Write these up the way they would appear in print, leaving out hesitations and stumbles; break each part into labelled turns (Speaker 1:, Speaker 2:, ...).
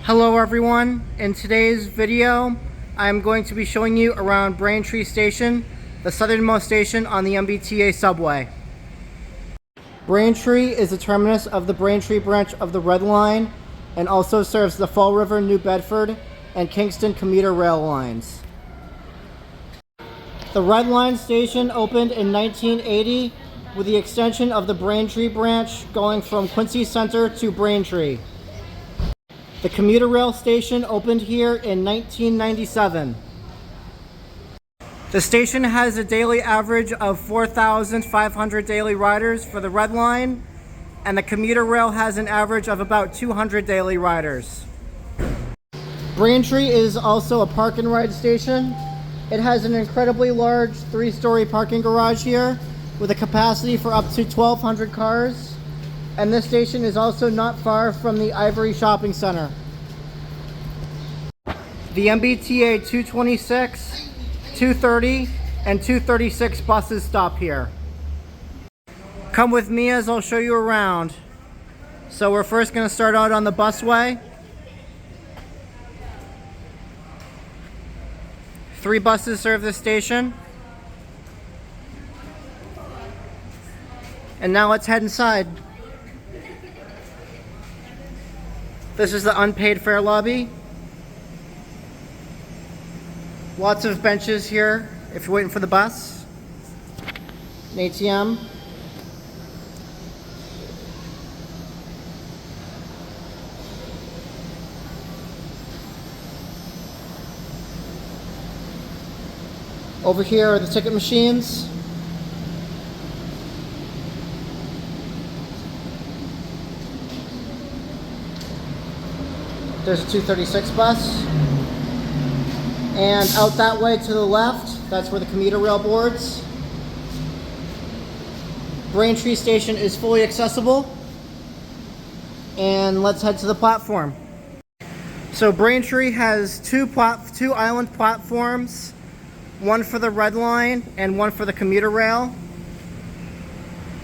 Speaker 1: Hello everyone, in today's video I'm going to be showing you around Braintree Station, the southernmost station on the MBTA subway. Braintree is the terminus of the Braintree branch of the Red Line and also serves the Fall River, New Bedford and Kingston commuter rail lines. The Red Line station opened in 1980 with the extension of the Braintree branch going from Quincy Center to Braintree. The commuter rail station opened here in 1997. The station has a daily average of 4,500 daily riders for the Red Line, and the commuter rail has an average of about 200 daily riders. Braintree is also a park and ride station. It has an incredibly large 3-story parking garage here with a capacity for up to 1,200 cars. And this station is also not far from the Ivory Shopping Center. The MBTA 226, 230, and 236 buses stop here. Come with me as I'll show you around. So we're first going to start out on the busway. 3 buses serve this station. And now let's head inside. This is the unpaid fare lobby. Lots of benches here if you're waiting for the bus. An ATM. Over here are the ticket machines. There's a 236 bus. And out that way to the left, that's where the commuter rail boards. Braintree Station is fully accessible. And let's head to the platform. So Braintree has two island platforms, one for the Red Line and one for the commuter rail.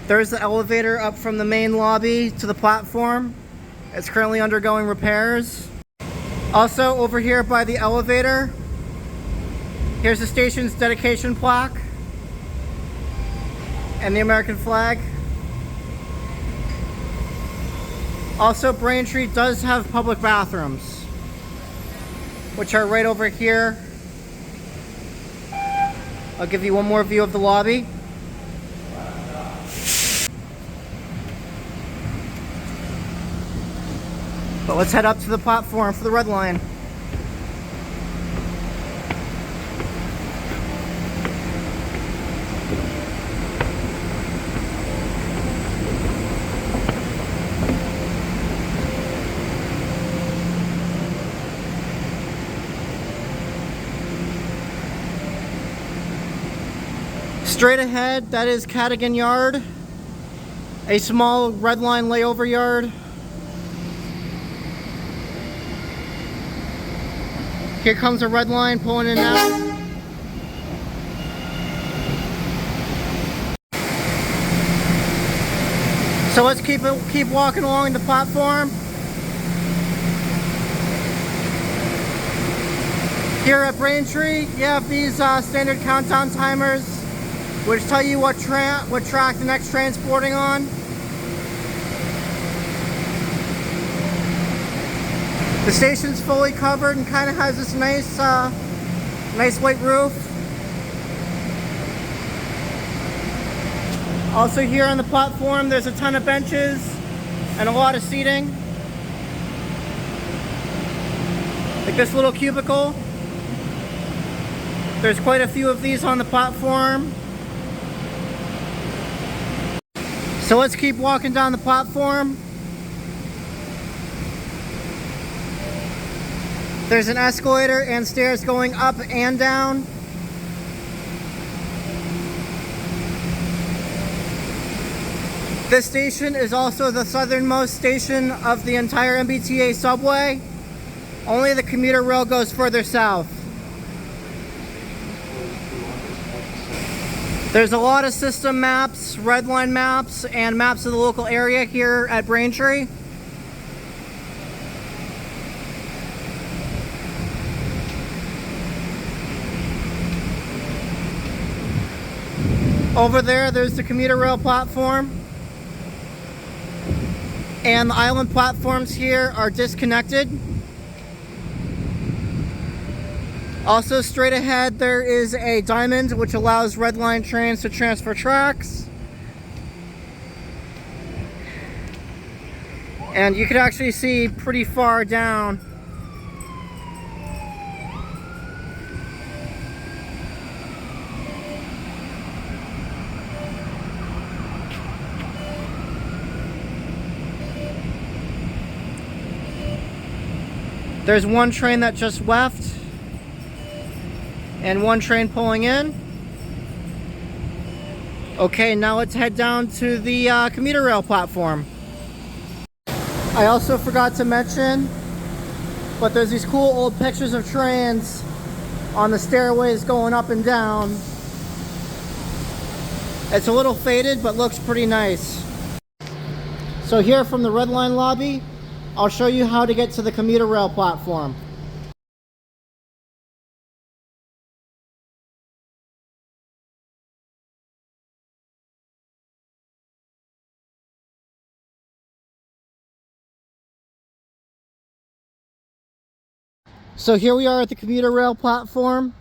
Speaker 1: There's the elevator up from the main lobby to the platform. It's currently undergoing repairs. Also over here by the elevator, here's the station's dedication plaque and the American flag. Also, Braintree does have public bathrooms, which are right over here. I'll give you one more view of the lobby. But let's head up to the platform for the Red Line. Straight ahead, that is Cadogan Yard, a small Red Line layover yard. Here comes a Red Line pulling in and out. So let's keep walking along the platform. Here at Braintree, you have these standard countdown timers, which tell you what track the next train's boarding on. The station's fully covered and kind of has this nice white roof. Also here on the platform, there's a ton of benches and a lot of seating. Like this little cubicle. There's quite a few of these on the platform. So let's keep walking down the platform. There's an escalator and stairs going up and down. This station is also the southernmost station of the entire MBTA subway. Only the commuter rail goes further south. There's a lot of system maps, Red Line maps, and maps of the local area here at Braintree. Over there, there's the commuter rail platform. And the island platforms here are disconnected. Also, straight ahead, there is a diamond which allows Red Line trains to transfer tracks. And you can actually see pretty far down. There's one train that just left and one train pulling in. Okay, now let's head down to the commuter rail platform. I also forgot to mention, but there's these cool old pictures of trains on the stairways going up and down. It's a little faded, but looks pretty nice. So here from the Red Line lobby, I'll show you how to get to the commuter rail platform. So here we are at the commuter rail platform.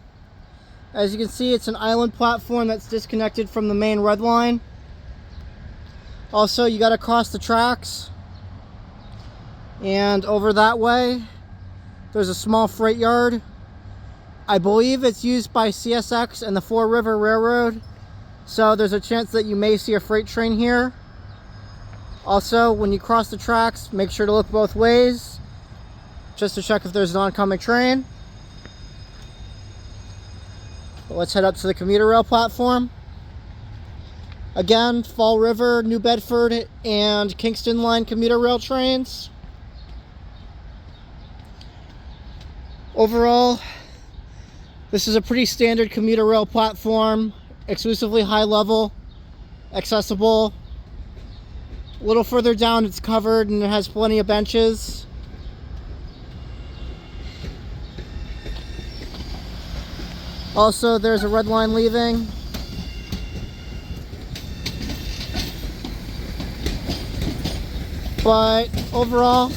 Speaker 1: As you can see, it's an island platform that's disconnected from the main Red Line. Also, you got to cross the tracks. And over that way, there's a small freight yard. I believe it's used by CSX and the Four River Railroad. So there's a chance that you may see a freight train here. Also, when you cross the tracks, make sure to look both ways, just to check if there's an oncoming train. But let's head up to the commuter rail platform. Again, Fall River, New Bedford, and Kingston line commuter rail trains. Overall, this is a pretty standard commuter rail platform, exclusively high level, accessible. A little further down it's covered and it has plenty of benches. Also, there's a Red Line leaving. But overall,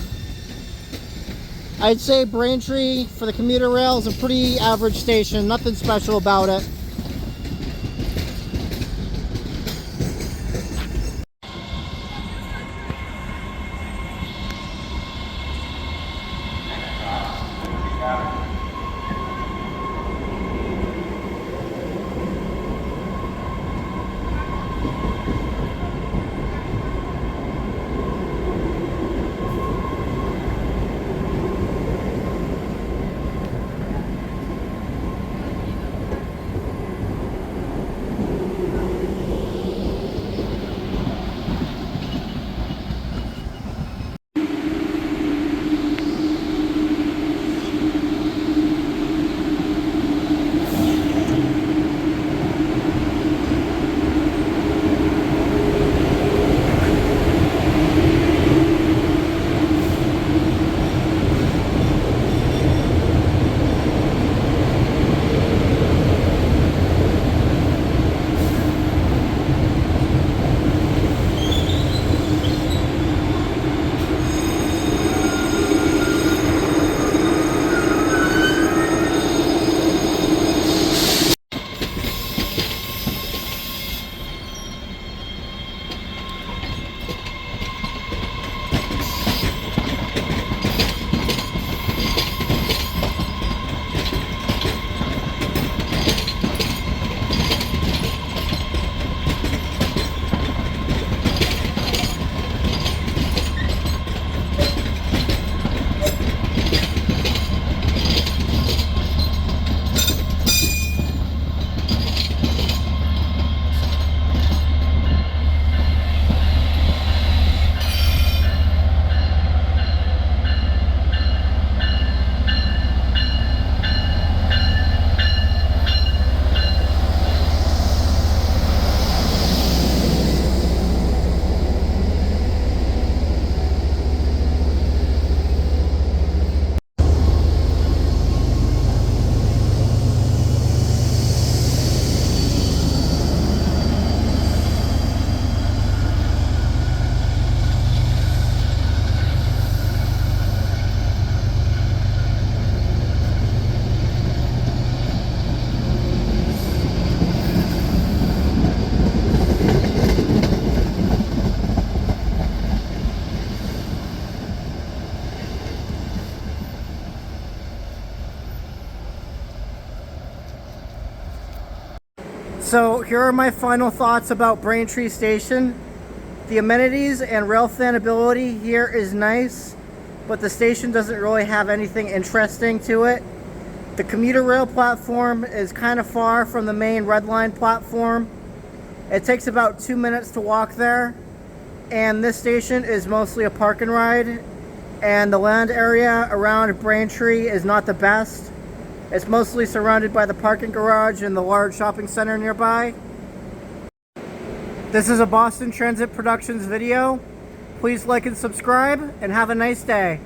Speaker 1: I'd say Braintree for the commuter rail is a pretty average station, nothing special about it. here are my final thoughts about Braintree Station. The amenities and rail fanability here is nice, but the station doesn't really have anything interesting to it. The commuter rail platform is kind of far from the main Red Line platform. It takes about 2 minutes to walk there, and this station is mostly a park and ride, and the land area around Braintree is not the best. It's mostly surrounded by the parking garage and the large shopping center nearby. This is a Boston Transit Productions video. Please like and subscribe, and have a nice day.